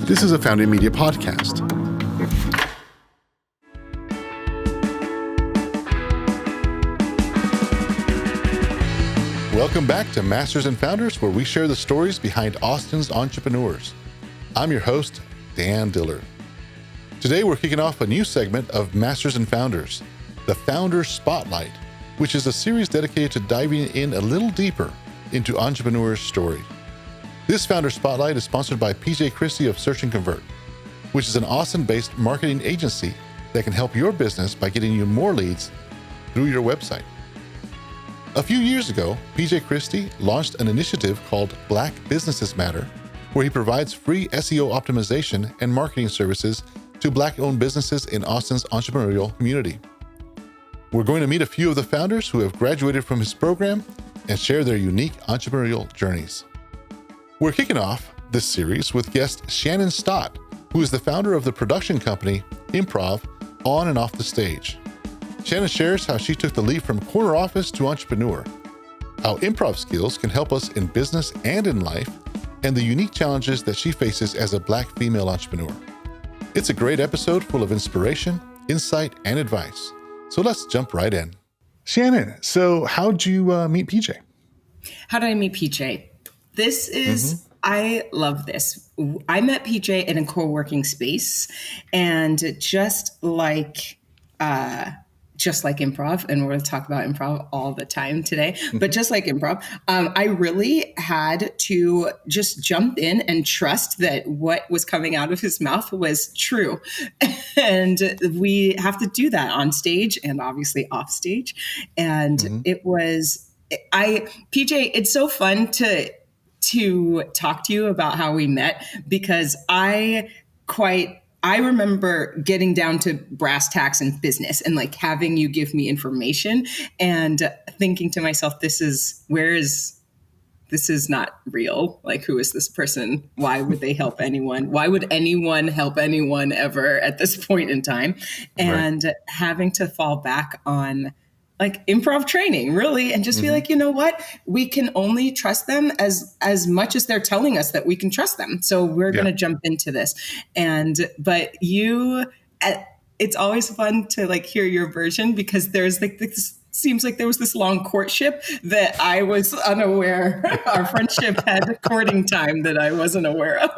This is a Founding Media podcast. Welcome back to Masters and Founders, where we share the stories behind Austin's entrepreneurs. I'm your host, Dan Dillard. Today, we're kicking off a new segment of Masters and Founders, the Founder Spotlight, which is a series dedicated to diving in a little deeper into entrepreneurs' story. This Founder Spotlight is sponsored by PJ Christie of Search Convert, which is an Austin-based marketing agency that can help your business by getting you more leads through your website. A few years ago, PJ Christie launched an initiative called Black Businesses Matter, where he provides free SEO optimization and marketing services to Black-owned businesses in Austin's entrepreneurial community. We're going to meet a few of the founders who have graduated from his program and share their unique entrepreneurial journeys. We're kicking off this series with guest Shannon Stott, who is the founder of the production company Improv on and off the stage. Shannon shares how she took the leap from corner office to entrepreneur, how improv skills can help us in business and in life, and the unique challenges that she faces as a Black female entrepreneur. It's a great episode full of inspiration, insight, and advice. So let's jump right in. Shannon, so how'd you meet PJ? How did I meet PJ? This is, I love this. I met PJ in a co-working space, and just like improv, and we're going to talk about improv all the time today, but just like improv, I really had to just jump in and trust that what was coming out of his mouth was true. And we have to do that on stage and obviously off stage. And it was, PJ, it's so fun to talk to you about how we met, because I remember getting down to brass tacks in business and like having you give me information and thinking to myself, this is not real. Like, who is this person? Why would they help anyone? Why would anyone help anyone ever at this point in time? And having to fall back on like improv training, really, and just be like, you know what? We can only trust them as much as they're telling us that we can trust them. So we're going to jump into this. But it's always fun to like hear your version, because there's like this, seems like there was this long courtship that I was unaware. Our friendship had courting time that I wasn't aware of.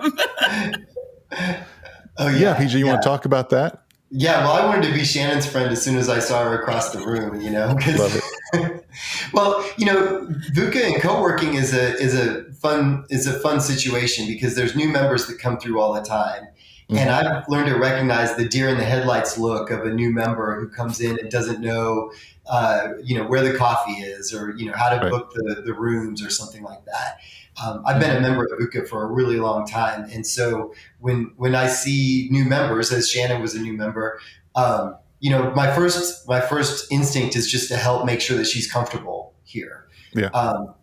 PJ, you want to talk about that? Yeah, well, I wanted to be Shannon's friend as soon as I saw her across the room, Love it. Well, VUCA and co-working is a fun situation, because there's new members that come through all the time. And I've learned to recognize the deer in the headlights look of a new member who comes in and doesn't know, where the coffee is, or, how to book the rooms or something like that. I've been a member of VUCA for a really long time. And so when I see new members, as Shannon was a new member, my first instinct is just to help make sure that she's comfortable here. Yeah.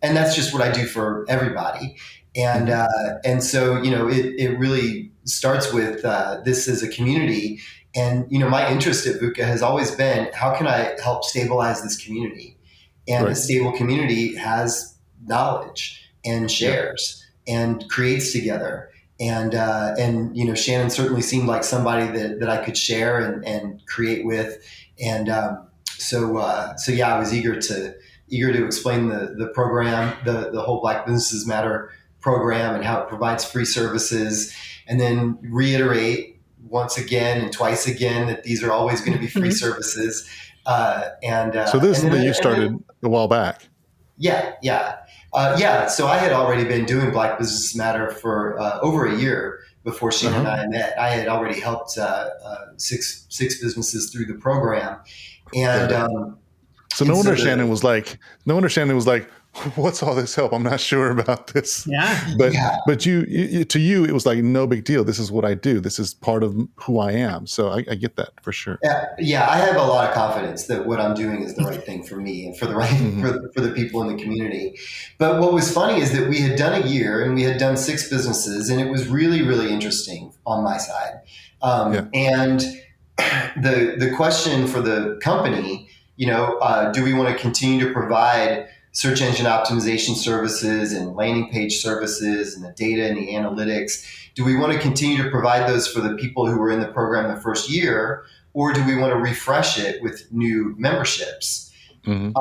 And that's just what I do for everybody. And so, it really starts with this as a community. And, my interest at VUCA has always been, how can I help stabilize this community? And a stable community has knowledge and shares and creates together. And Shannon certainly seemed like somebody that I could share and create with. And so I was eager to explain the program, the whole Black Businesses Matter program, and how it provides free services, and then reiterate once again and twice again that these are always going to be free services. So this is something you started a while back. Yeah. So I had already been doing Black Business Matter for over a year before Shannon and I met. I had already helped six businesses through the program. And no wonder Shannon was like, what's all this help? I'm not sure about this. Yeah. But you to you, it was like, no big deal. This is what I do. This is part of who I am. So I get that for sure. Yeah. I have a lot of confidence that what I'm doing is the right thing for me and for the right, for the people in the community. But what was funny is that we had done a year and we had done 6 businesses, and it was really, really interesting on my side. And the question for the company, do we want to continue to provide search engine optimization services and landing page services and the data and the analytics? Do we want to continue to provide those for the people who were in the program the first year, or do we want to refresh it with new memberships? And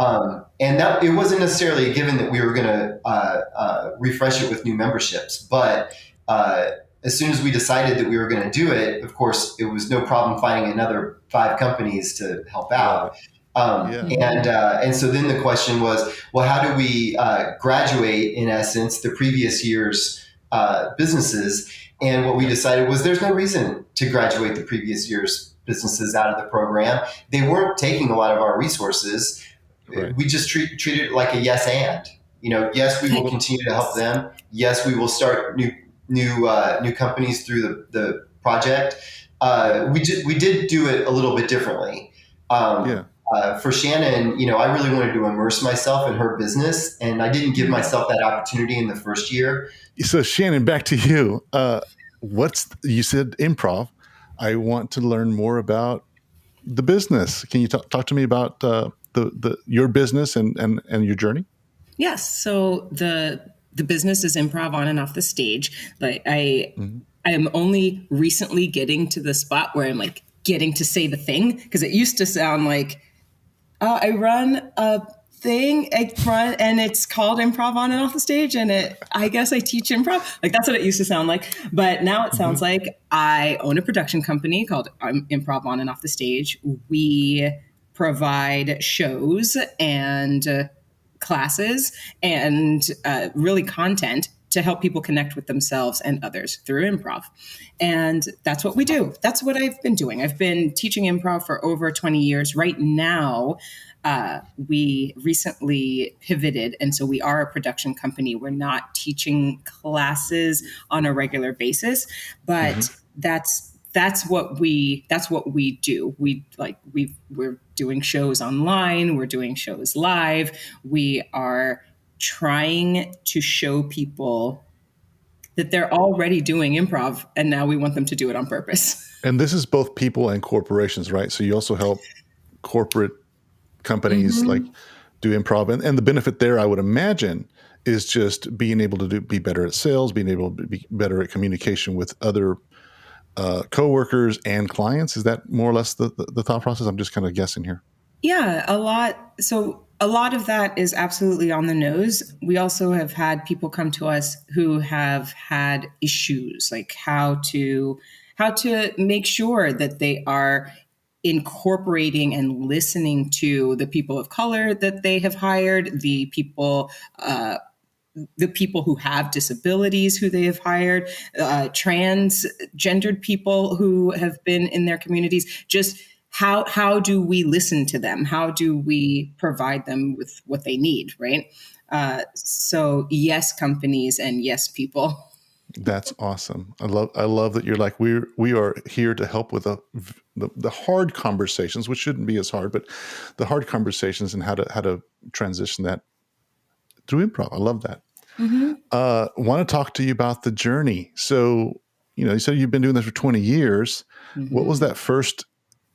that it wasn't necessarily a given that we were going to refresh it with new memberships, but as soon as we decided that we were going to do it, of course, it was no problem finding another 5 companies to help out. And so then the question was, well, how do we graduate, in essence, the previous year's businesses? And what we decided was there's no reason to graduate the previous year's businesses out of the program. They weren't taking a lot of our resources. Right. We just treated it like a yes and. Yes, we will continue to help them. Yes, we will start new companies through the project. We did do it a little bit differently. For Shannon, I really wanted to immerse myself in her business, and I didn't give myself that opportunity in the first year. So Shannon, back to you. You said improv. I want to learn more about the business. Can you talk to me about your business and your journey? Yes. So the business is improv on and off the stage. Like I am only recently getting to the spot where I'm like getting to say the thing, because it used to sound like, I run a thing, and it's called improv on and off the stage, and I guess I teach improv. Like that's what it used to sound like. But now it sounds like I own a production company called Improv on and off the stage. We provide shows and classes and really content to help people connect with themselves and others through improv. And that's what we do. That's what I've been doing. I've been teaching improv for over 20 years. Right now, we recently pivoted. And so we are a production company. We're not teaching classes on a regular basis, but that's what we do. We're doing shows online. We're doing shows live. We are trying to show people that they're already doing improv, and now we want them to do it on purpose. And this is both people and corporations, right? So you also help corporate companies like do improv, and the benefit there, I would imagine, is just being able to be better at sales, being able to be better at communication with other coworkers and clients. Is that more or less the thought process? I'm just kind of guessing here. Yeah, a lot. So a lot of that is absolutely on the nose. We also have had people come to us who have had issues, like how to make sure that they are incorporating and listening to the people of color that they have hired, the people who have disabilities who they have hired, transgendered people who have been in their communities. Just how do we listen to them? How do we provide them with what they need, right? So yes, companies, and yes, people. That's awesome. I love that you're like, we are here to help with the hard conversations, which shouldn't be as hard, but the hard conversations and how to transition that through improv. I love that. Want to talk to you about the journey. So, you said you've been doing this for 20 years. What was that first?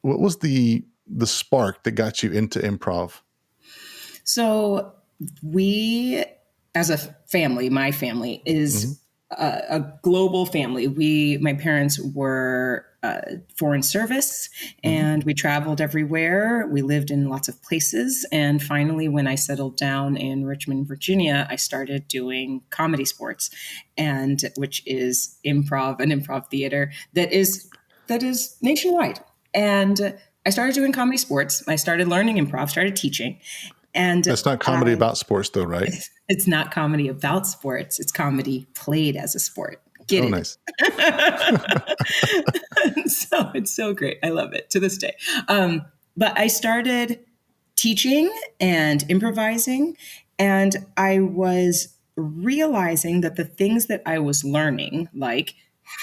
What was the spark that got you into improv? So we, as a family, my family is a global family. My parents were foreign service, and we traveled everywhere. We lived in lots of places. And finally, when I settled down in Richmond, Virginia, I started doing comedy sports, which is improv, an improv theater that is nationwide. And I started doing comedy sports. I started learning improv, started teaching. And that's not comedy about sports, though, right? It's not comedy about sports. It's comedy played as a sport. Get it? Nice. So it's so great. I love it to this day. But I started teaching and improvising, and I was realizing that the things that I was learning, like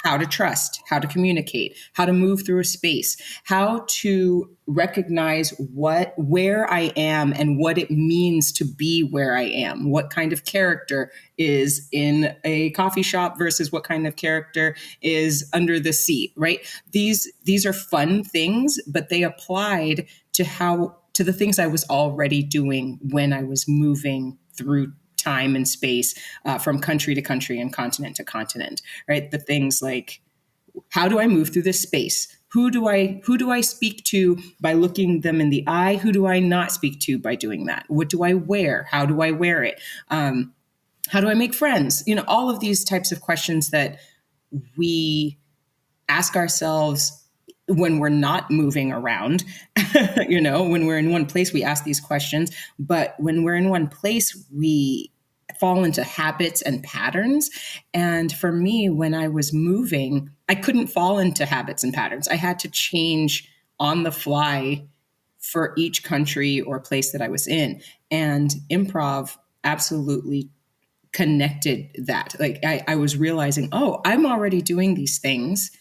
how to trust, how to communicate, how to move through a space, how to recognize where I am and what it means to be where I am, what kind of character is in a coffee shop versus what kind of character is under the seat, right? These are fun things, but they applied to the things I was already doing when I was moving through time and space, from country to country and continent to continent, right? The things like, how do I move through this space? Who do I speak to by looking them in the eye? Who do I not speak to by doing that? What do I wear? How do I wear it? How do I make friends? All of these types of questions that we ask ourselves when we're not moving around. When we're in one place, we ask these questions. But when we're in one place, we fall into habits and patterns. And for me, when I was moving, I couldn't fall into habits and patterns. I had to change on the fly for each country or place that I was in. And improv absolutely connected that. Like I was realizing, I'm already doing these things.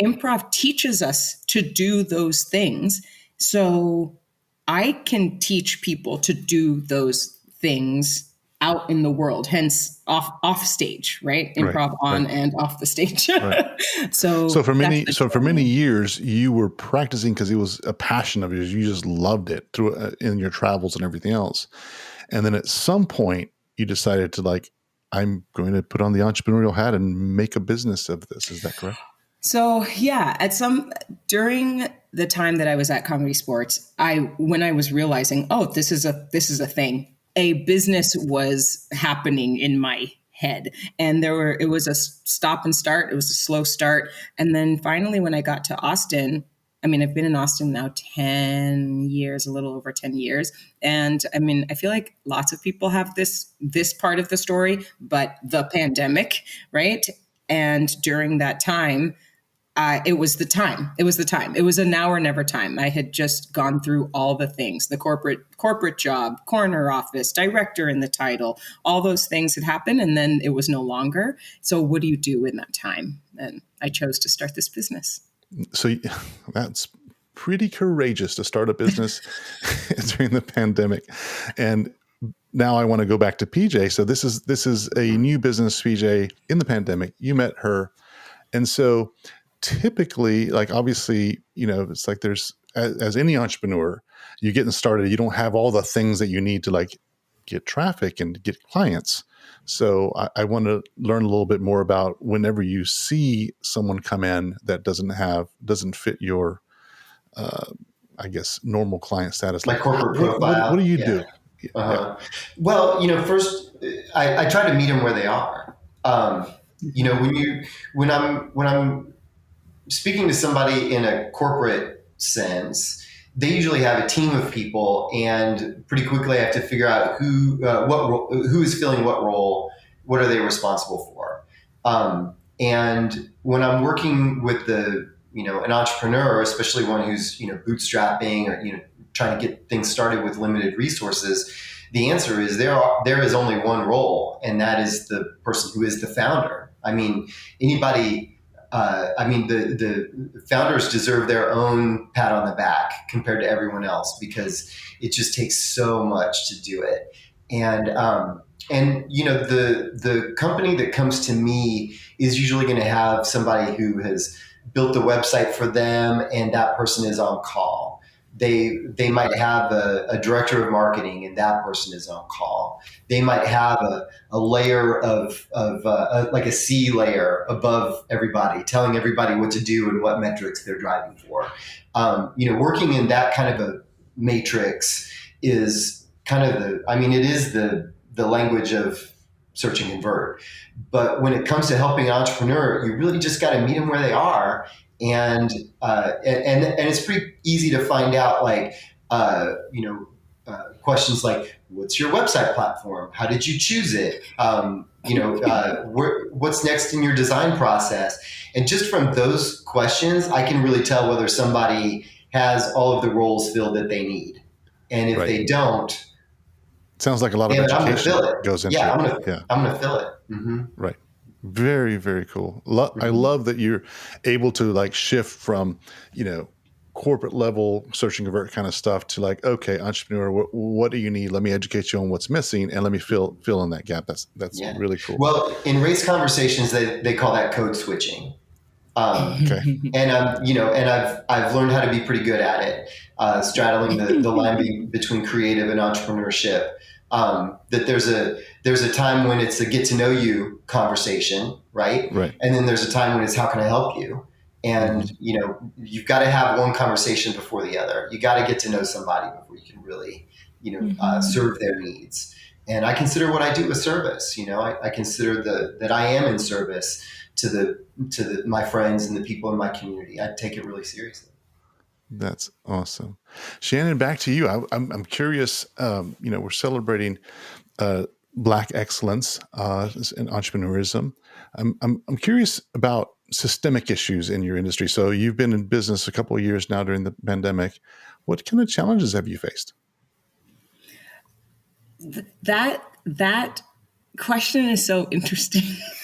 Improv teaches us to do those things. So I can teach people to do those things out in the world, hence off stage, right? Improv on and off the stage. Right. So for many years, you were practicing because it was a passion of yours. You just loved it through in your travels and everything else. And then at some point, you decided to I'm going to put on the entrepreneurial hat and make a business of this. Is that correct? So yeah, during the time that I was at Comedy Sports, when I was realizing, this is a thing, a business was happening in my head, and it was a stop and start. It was a slow start. And then finally, when I got to Austin, I've been in Austin now 10 years, a little over 10 years. And I feel like lots of people have this part of the story, but the pandemic, right? And during that time, it was the time. It was a now or never time. I had just gone through all the things, the corporate job, corner office, director in the title, all those things had happened, and then it was no longer. So what do you do in that time? And I chose to start this business. So that's pretty courageous to start a business during the pandemic. And now I want to go back to PJ. So this is a new business, PJ, in the pandemic. You met her. And so typically, obviously, it's like there's, as any entrepreneur, you're getting started, you don't have all the things that you need to get traffic and get clients. So I want to learn a little bit more about whenever you see someone come in that doesn't fit your, normal client status. Like corporate profile. What do you do? Uh-huh. Yeah. Well, first I try to meet them where they are. When I'm speaking to somebody in a corporate sense, they usually have a team of people, and pretty quickly I have to figure out who is filling what role, what are they responsible for. And when I'm working with an entrepreneur, especially one who's, bootstrapping or, trying to get things started with limited resources, the answer is there is only one role, and that is the person who is the founder. The founders deserve their own pat on the back compared to everyone else, because it just takes so much to do it. And the company that comes to me is usually going to have somebody who has built the website for them, and that person is on call. They might have a director of marketing, and that person is on call. They might have a layer of like a C layer above everybody, telling everybody what to do and what metrics they're driving for. Working in that kind of a matrix is kind of it is the language of Search and Convert. But when it comes to helping an entrepreneur, you really just got to meet them where they are. And it's pretty easy to find out, questions like, what's your website platform? How did you choose it? What's next in your design process? And just from those questions, I can really tell whether somebody has all of the roles filled that they need. And if they don't, sounds like a lot of education goes into it. I'm going to fill it. Mm-hmm. Right. Very, very cool. I love that you're able to shift from, corporate level Search and Convert kind of stuff to okay, entrepreneur, what do you need? Let me educate you on what's missing, and let me fill in that gap. That's really cool. Well, in race conversations, they call that code switching. Okay. And I've learned how to be pretty good at it, straddling the line between creative and entrepreneurship. That there's a time when it's a get to know you conversation, right? Right. And then there's a time when it's how can I help you? And you've got to have one conversation before the other. You got to get to know somebody before you can really, serve their needs. And I consider what I do a service. I consider that I am in service to my friends and the people in my community. I take it really seriously. That's awesome. Shannon, back to you. I'm curious, we're celebrating Black excellence in entrepreneurism. I'm curious about systemic issues in your industry. So you've been in business a couple of years now during the pandemic. What kind of challenges have you faced? That question is so interesting.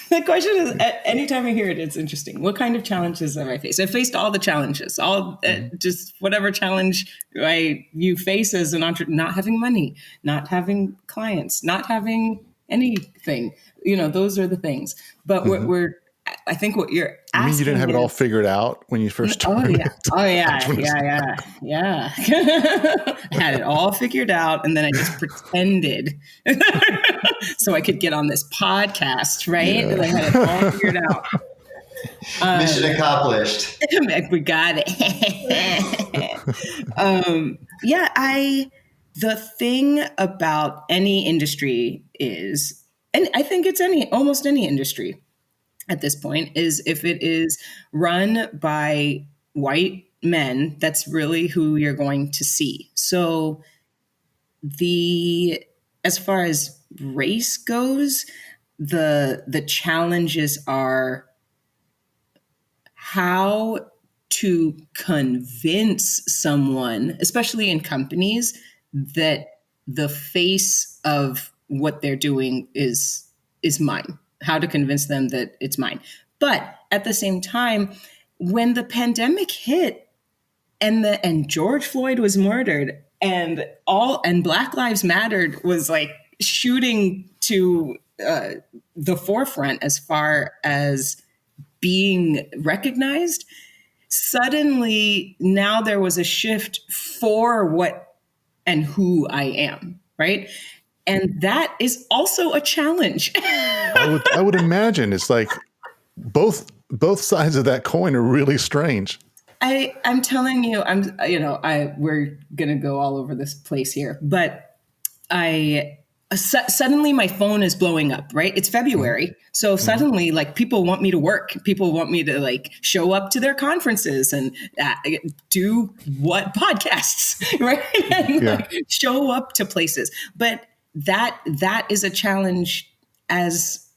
The question is, anytime I hear it, it's interesting. What kind of challenges have I faced? I faced all the challenges, just whatever challenge you face as an entrepreneur, not having money, not having clients, not having anything. Those are the things. But I think what you're asking. You mean you didn't have it all figured out when you first started? Yeah. I had it all figured out, and then I just pretended so I could get on this podcast, right? Yeah. And I had it all figured out. Mission accomplished. We got it. The thing about any industry is, and I think it's almost any industry at this point, is if it is run by white men, that's really who you're going to see. So as far as race goes, the challenges are how to convince someone, especially in companies, that the face of what they're doing is mine. How to convince them that it's mine. But at the same time, when the pandemic hit and George Floyd was murdered and Black Lives Mattered was like shooting to the forefront as far as being recognized, suddenly now there was a shift for what and who I am, right? And that is also a challenge. I would imagine it's like both sides of that coin are really strange. I'm telling you, we're going to go all over this place here, but suddenly my phone is blowing up, right? It's February. So suddenly people want me to work. People want me to show up to their conferences and do podcasts, right? And show up to places. But that is a challenge as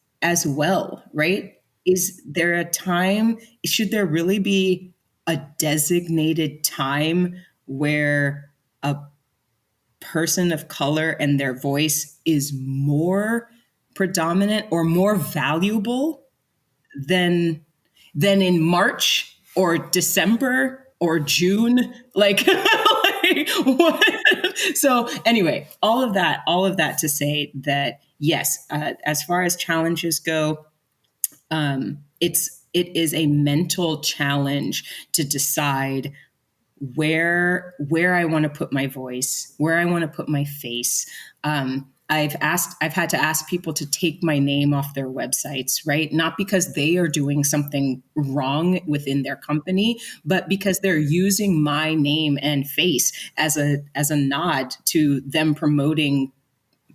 well, right? Is there a time, should there really be a designated time where a person of color and their voice is more predominant or more valuable than in March or December or June? What? So anyway, all of that to say that yes, as far as challenges go, it is a mental challenge to decide where I want to put my voice, where I want to put my face. I've had to ask people to take my name off their websites, right? Not because they are doing something wrong within their company, but because they're using my name and face as a nod to them promoting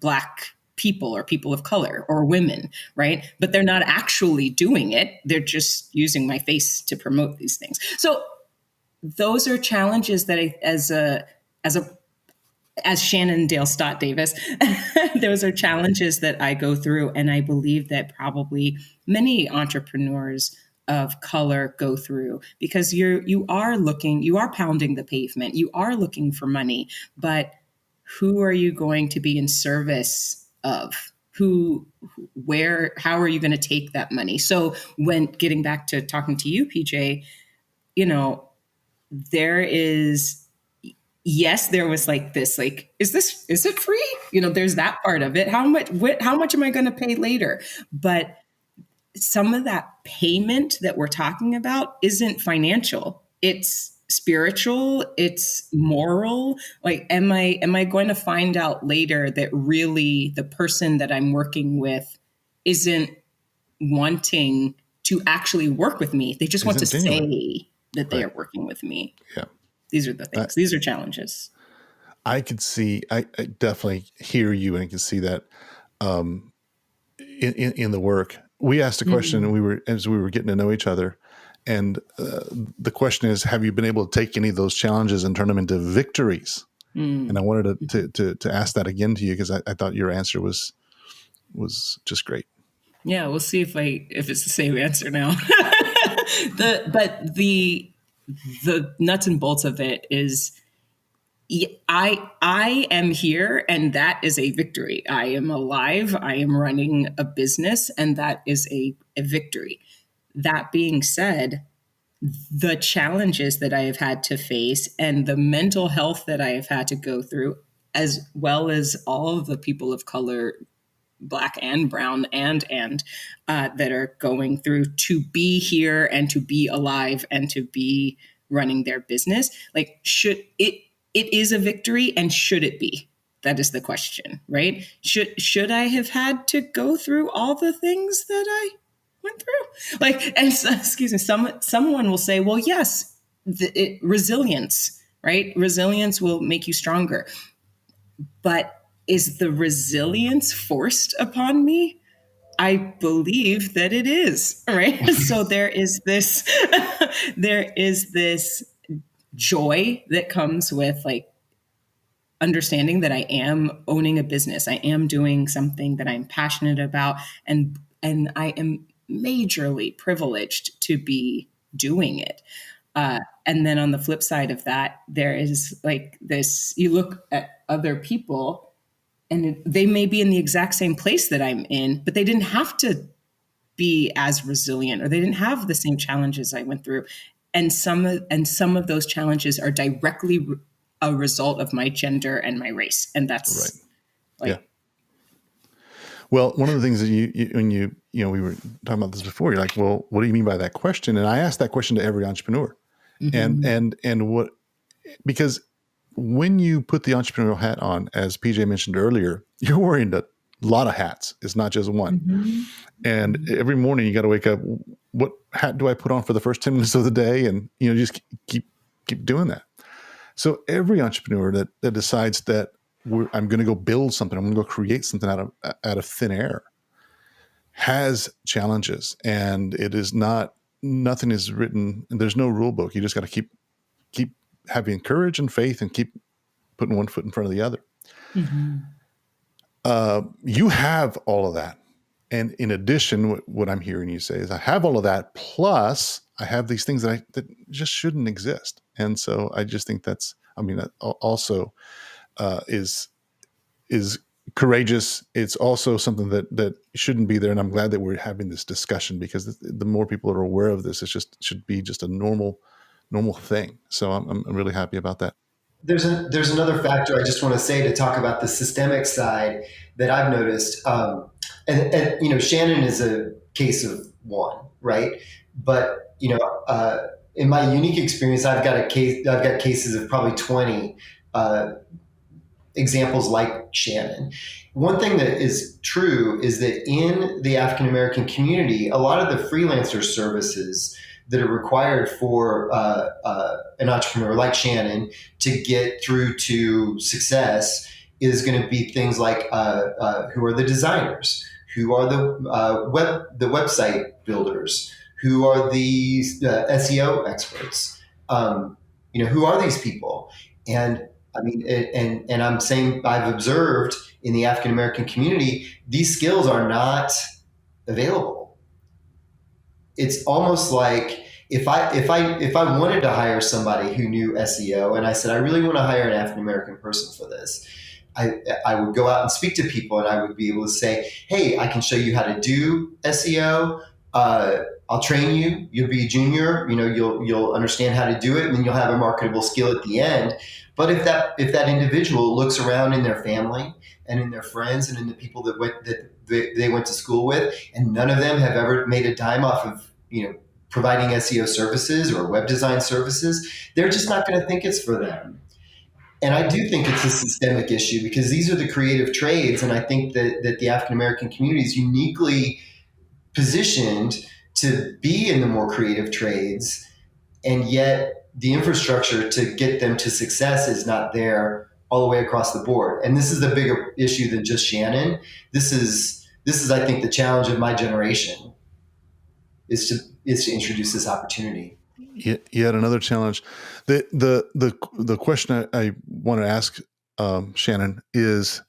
Black people or people of color or women, right? But they're not actually doing it. They're just using my face to promote these things. So those are challenges that as Shannon Dale Stott Davis, those are challenges that I go through. And I believe that probably many entrepreneurs of color go through, because you are pounding the pavement, you are looking for money, but who are you going to be in service of? How are you going to take that money? So when getting back to talking to you, PJ, there was this, is it free? There's that part of it. How much am I going to pay later? But some of that payment that we're talking about isn't financial. It's spiritual, it's moral. Like, am I going to find out later that really the person that I'm working with isn't wanting to actually work with me? They just want to say that they are working with me. Yeah. These are the things. These are challenges. I could see, I definitely hear you, and I can see that in the work. We asked a question, and as we were getting to know each other, and the question is, have you been able to take any of those challenges and turn them into victories? And I wanted to ask that again to you, because I thought your answer was just great. Yeah, we'll see if it's the same answer now. But the nuts and bolts of it is, I am here, and that is a victory. I am alive. I am running a business, and that is a victory. That being said, the challenges that I have had to face and the mental health that I have had to go through, as well as all of the people of color, Black and brown and that are going through to be here and to be alive and to be running their business. Like, it is a victory, and should it be? That is the question, right? Should I have had to go through all the things that I went through? Like, and excuse me, someone will say, well, yes, resilience, right? Resilience will make you stronger. But is the resilience forced upon me? I believe that it is, right? So there is this joy that comes with, like, understanding that I am owning a business. I am doing something that I'm passionate about, and I am majorly privileged to be doing it. And then on the flip side of that, there is like this, you look at other people and they may be in the exact same place that I'm in, but they didn't have to be as resilient, or they didn't have the same challenges I went through. And some of those challenges are directly a result of my gender and my race. And that's right. Yeah. Well, one of the things that when we were talking about this before, you're like, well, what do you mean by that question? And I asked that question to every entrepreneur. And what, because when you put the entrepreneurial hat on, as PJ mentioned earlier, you're wearing a lot of hats. It's not just one. And every morning you got to wake up, what hat do I put on for the first 10 minutes of the day? And, just keep doing that. So every entrepreneur that decides that I'm going to go build something, I'm going to go create something out of thin air, has challenges. And it is nothing is written, and there's no rule book. You just got to keep having courage and faith, and keep putting one foot in front of the other. You have all of that. And in addition, what I'm hearing you say is, I have all of that, plus I have these things that just shouldn't exist. And so I just think that also is courageous. It's also something that shouldn't be there. And I'm glad that we're having this discussion, because the more people that are aware of this, should be just a normal thing. So I'm really happy about that. There's another factor I just want to say to talk about the systemic side that I've noticed. And Shannon is a case of one, right? But in my unique experience, I've got cases of probably 20 examples like Shannon. One thing that is true is that in the African American community, a lot of the freelancer services that are required for an entrepreneur like Shannon to get through to success is going to be things like who are the designers, who are the website builders, who are the SEO experts, who are these people? And I mean, and I'm saying, I've observed in the African American community, these skills are not available. It's almost like if I wanted to hire somebody who knew SEO, and I said, I really want to hire an African American person for this, I would go out and speak to people, and I would be able to say, hey, I can show you how to do SEO. I'll train you. You'll be a junior. You'll understand how to do it, and then you'll have a marketable skill at the end. But if that individual looks around in their family and in their friends and in the people that they went to school with, and none of them have ever made a dime off of providing SEO services or web design services, they're just not going to think it's for them. And I do think it's a systemic issue because these are the creative trades. And I think that the African-American community is uniquely positioned to be in the more creative trades. And yet the infrastructure to get them to success is not there all the way across the board. And this is a bigger issue than just Shannon. This is, I think, the challenge of my generation is to introduce this opportunity. Yet another challenge. The question I want to ask Shannon is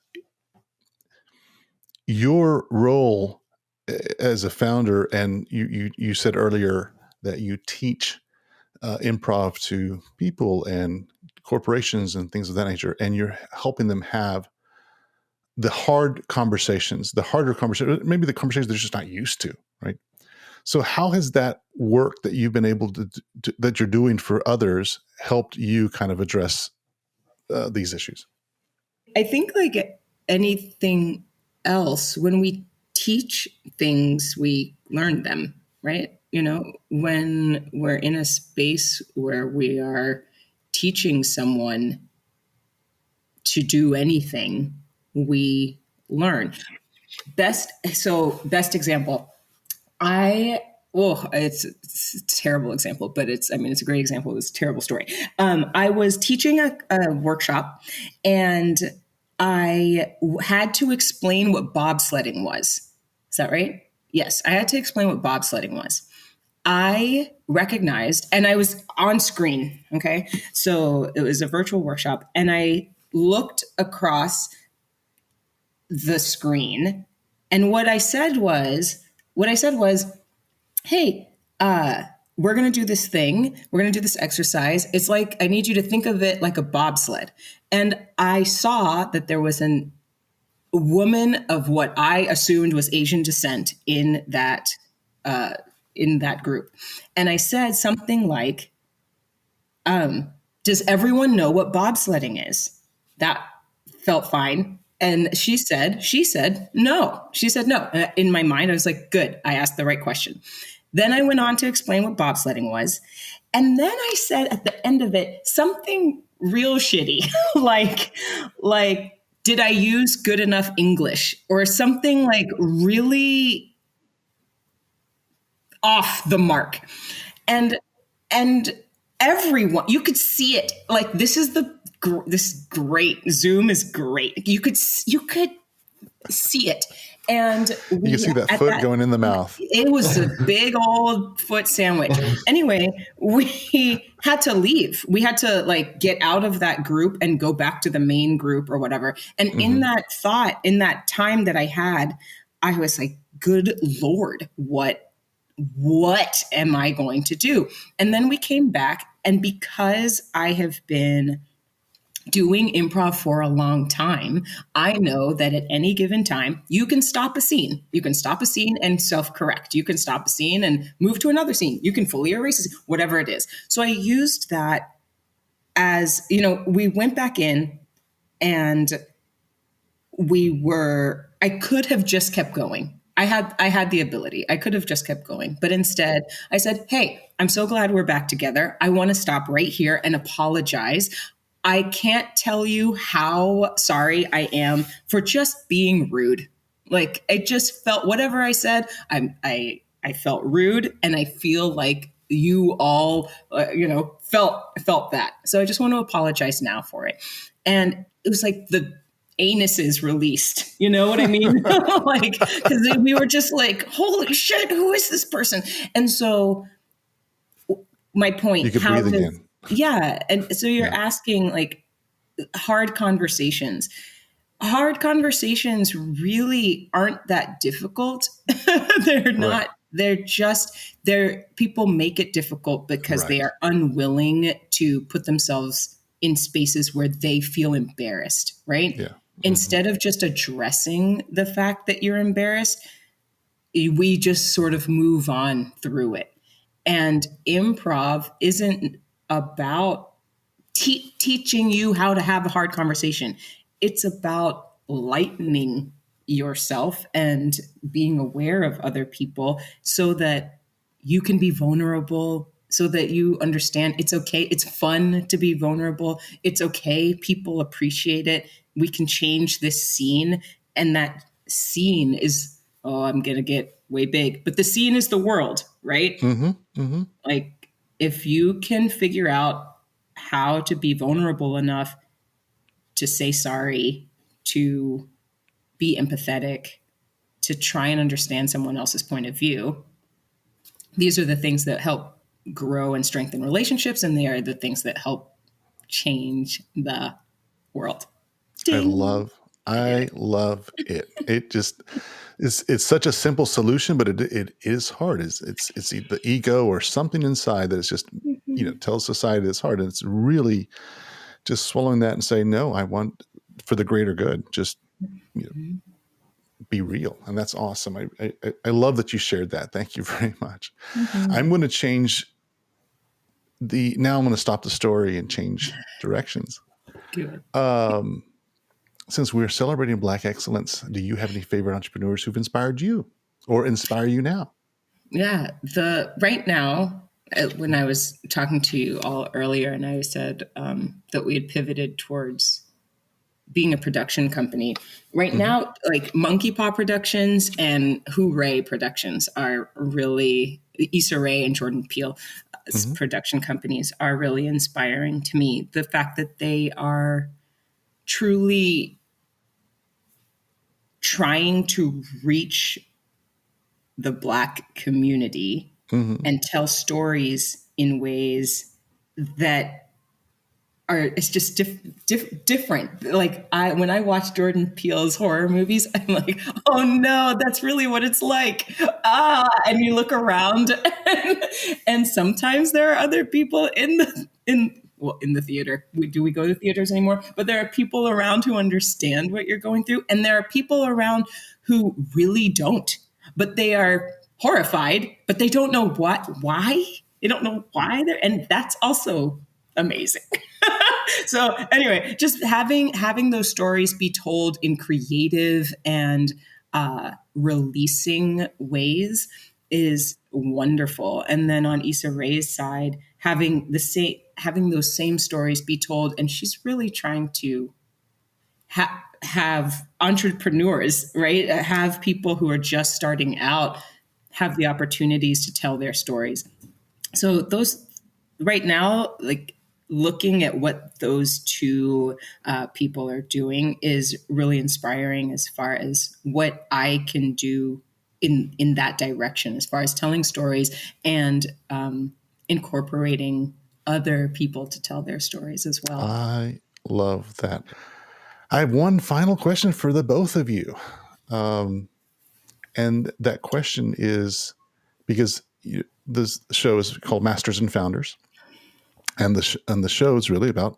your role as a founder, and you said earlier that you teach improv to people and corporations and things of that nature, and you're helping them have the harder conversations, maybe the conversations they're just not used to, right? So how has that work that you've been able to that you're doing for others helped you kind of address these issues? I think like anything else, when we teach things, we learn them, right? You know, when we're in a space where we are teaching someone to do anything, we learn. Best example. It's a terrible example, but it's a great example. It's a terrible story. I was teaching a workshop and I had to explain what bobsledding was. Is that right? Yes. I had to explain what bobsledding was. I recognized, and I was on screen. Okay. So it was a virtual workshop and I looked across the screen and what I said was, hey, we're going to do this thing. We're going to do this exercise. It's like, I need you to think of it like a bobsled. And I saw that there was a woman of what I assumed was Asian descent in that group. And I said something like, does everyone know what bobsledding is? That felt fine. And she said, no. She said, no. And in my mind, I was like, good, I asked the right question. Then I went on to explain what bobsledding was. And then I said at the end of it, something real shitty, like, did I use good enough English or something like really off the mark? And everyone, you could see it. Like, this is great. Zoom is great. You could see it. And you can see that foot going in the mouth. It was a big old foot sandwich. Anyway, we had to leave. We had to like get out of that group and go back to the main group or whatever. And in that time that I had, I was like, good Lord, what am I going to do? And then we came back, and because I have been doing improv for a long time, I know that at any given time, you can stop a scene. You can stop a scene and self-correct. You can stop a scene and move to another scene. You can fully erase it, whatever it is. So I used that as, we went back in and I could have just kept going. I had the ability. I could have just kept going. But instead, I said, hey, I'm so glad we're back together. I want to stop right here and apologize. I can't tell you how sorry I am for just being rude. Like, I just felt whatever I said, I felt rude, and I feel like you all, felt that. So I just want to apologize now for it. And it was like the anus is released. You know what I mean? Like, because we were just like, holy shit, who is this person? And so my point, you could breathe again. Yeah. And so you're asking like hard conversations. Hard conversations really aren't that difficult. They're not, people make it difficult because they are unwilling to put themselves in spaces where they feel embarrassed, right? Yeah. Instead of just addressing the fact that you're embarrassed, we just sort of move on through it. And improv isn't about teaching you how to have a hard conversation. It's about lightening yourself and being aware of other people so that you can be vulnerable so that you understand it's okay. It's fun to be vulnerable. It's okay. People appreciate it. We can change this scene. And that scene is, oh, I'm going to get way big, but the scene is the world, right? Mm-hmm. Mm-hmm. Like, if you can figure out how to be vulnerable enough to say sorry, to be empathetic, to try and understand someone else's point of view, these are the things that help grow and strengthen relationships, and they are the things that help change the world. I Ding. love it. It just it's such a simple solution, but it is hard. It's the ego or something inside that is just, tells society it's hard. And it's really just swallowing that and saying, no, I want for the greater good, just be real. And that's awesome. I love that you shared that. Thank you very much. I'm going to change now I'm going to stop the story and change directions. Good. Since we're celebrating Black excellence, do you have any favorite entrepreneurs who've inspired you or inspire you now? Yeah. Right now, when I was talking to you all earlier, and I said that we had pivoted towards being a production company. Right now, like Monkey Paw Productions and Hooray Productions are really, Issa Rae and Jordan Peele production companies are really inspiring to me. The fact that they are truly trying to reach the Black community and tell stories in ways that it's just different. Like when I watch Jordan Peele's horror movies, I'm like, oh no, that's really what it's like. And you look around and sometimes there are other people in the theater. Do we go to theaters anymore? But there are people around who understand what you're going through. And there are people around who really don't, but they are horrified, but they don't know why. They don't know why and that's also amazing. So anyway, just having those stories be told in creative and releasing ways is wonderful. And then on Issa Rae's side, having those same stories be told, and she's really trying to have entrepreneurs, right? Have people who are just starting out have the opportunities to tell their stories. So those right now, like looking at what those two people are doing is really inspiring as far as what I can do in that direction, as far as telling stories and incorporating other people to tell their stories as well. I love that. I have one final question for the both of you. And that question is because this show is called Masters and Founders. And the show is really about,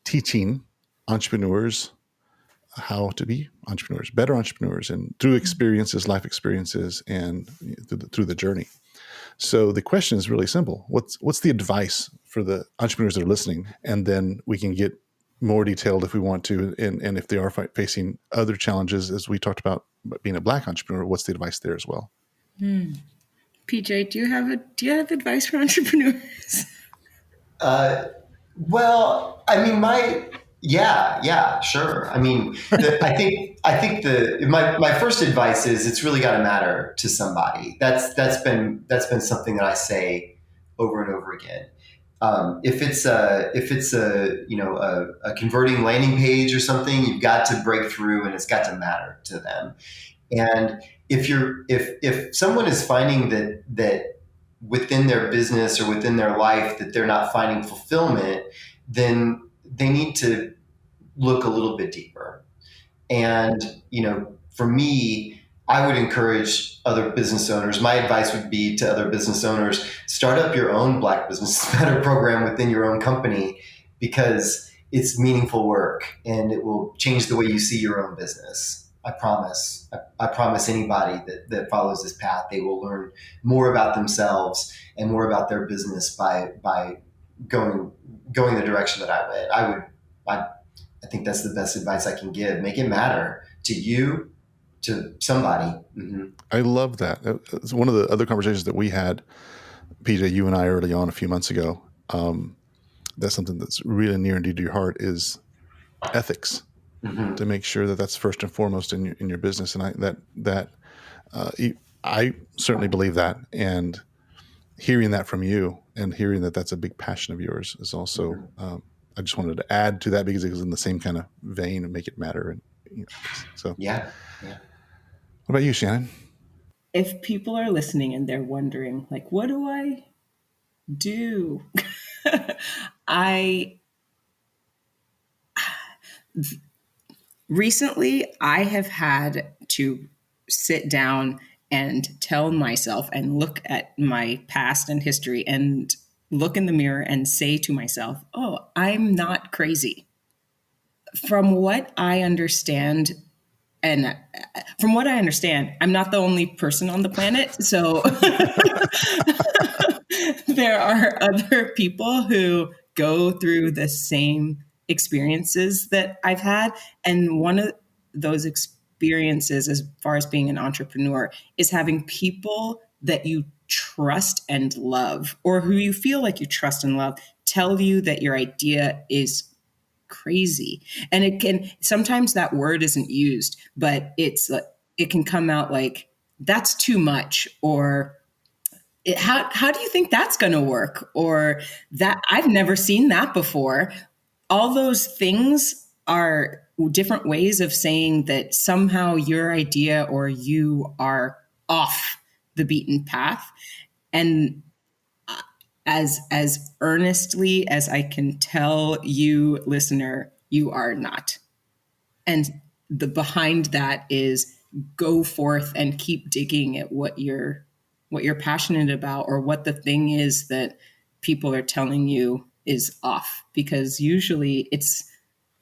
teaching entrepreneurs how to be entrepreneurs, better entrepreneurs, and through experiences, life experiences, and through the journey. So the question is really simple. What's the advice for the entrepreneurs that are listening? And then we can get more detailed if we want to. And if they are facing other challenges, as we talked about being a Black entrepreneur, what's the advice there as well? PJ, do you have advice for entrepreneurs? Well, I mean, sure. I mean, I think my first advice is it's really got to matter to somebody. That's been something that I say over and over again. If it's a converting landing page or something, you've got to break through, and it's got to matter to them. And if someone is finding that within their business or within their life that they're not finding fulfillment, then they need to look a little bit deeper. And, for me, I would encourage other business owners. My advice would be to other business owners, start up your own Black Business Better program within your own company, because it's meaningful work and it will change the way you see your own business. I promise. I promise anybody that follows this path, they will learn more about themselves and more about their business by going the direction that I went. I think that's the best advice I can give. Make it matter to you, to somebody. Mm-hmm. I love that. It's one of the other conversations that we had, PJ, you and I early on a few months ago. That's something that's really near and dear to your heart is ethics, mm-hmm. to make sure that that's first and foremost in your business. And I certainly believe that. And hearing that from you and hearing that that's a big passion of yours is also, I just wanted to add to that because it was in the same kind of vein and make it matter. And so, yeah. What about you, Shannon? If people are listening and they're wondering, like, what do I do? Recently, I have had to sit down and tell myself and look at my past and history and look in the mirror and say to myself, oh, I'm not crazy. From what I understand, I'm not the only person on the planet. So there are other people who go through the same experiences that I've had. And one of those experiences, as far as being an entrepreneur, is having people that you trust and love, or who you feel like you trust and love, tell you that your idea is crazy. And sometimes that word isn't used, but it can come out like, that's too much, or how do you think that's going to work? Or that I've never seen that before. All those things are different ways of saying that somehow your idea or you are off the beaten path. And as earnestly as I can tell you, listener, you are not. And the behind that is go forth and keep digging at what you're passionate about, or what the thing is that people are telling you is off. Because usually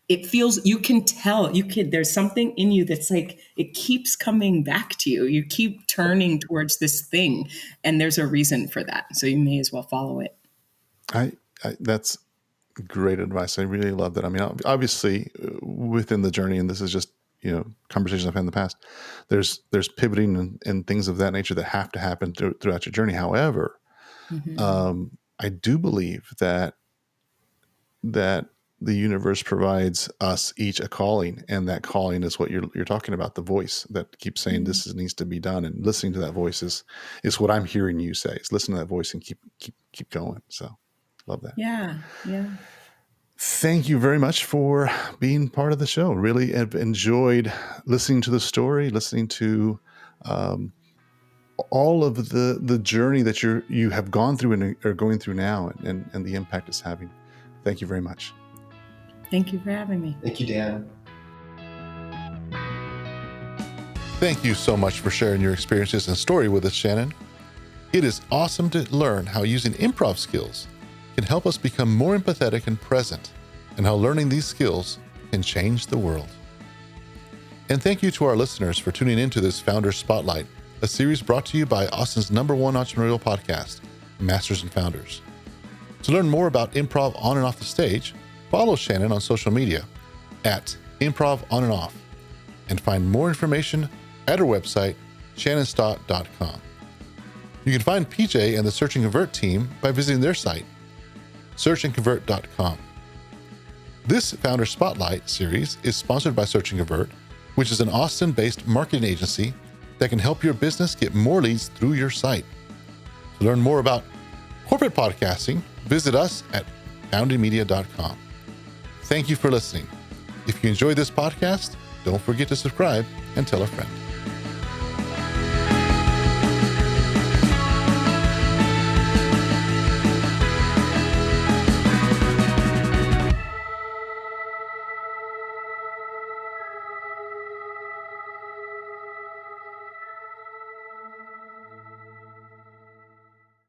it feels, you can tell, there's something in you that's like, it keeps coming back to you. You keep turning towards this thing, and there's a reason for that. So you may as well follow it. That's great advice. I really love that. I mean, obviously within the journey, and this is just, conversations I've had in the past, there's pivoting and things of that nature that have to happen throughout your journey. However, I do believe that the universe provides us each a calling, and that calling is what you're talking about, the voice that keeps saying this needs to be done, and listening to that voice is what I'm hearing you say. Is listen to that voice and keep going. So love that. Yeah. Thank you very much for being part of the show. Really have enjoyed listening to the story, listening to all of the journey that you have gone through and are going through now, and the impact it's having. Thank you very much. Thank you for having me. Thank you, Dan. Thank you so much for sharing your experiences and story with us, Shannon. It is awesome to learn how using improv skills can help us become more empathetic and present, and how learning these skills can change the world. And thank you to our listeners for tuning into this Founder Spotlight, a series brought to you by Austin's #1 entrepreneurial podcast, Masters and Founders. To learn more about improv on and off the stage, follow Shannon on social media at Improv On and Off, and find more information at her website, shannonstott.com. You can find PJ and the Search and Convert team by visiting their site, searchandconvert.com. This Founder Spotlight series is sponsored by Search and Convert, which is an Austin-based marketing agency that can help your business get more leads through your site. To learn more about corporate podcasting, visit us at foundingmedia.com. Thank you for listening. If you enjoyed this podcast, don't forget to subscribe and tell a friend.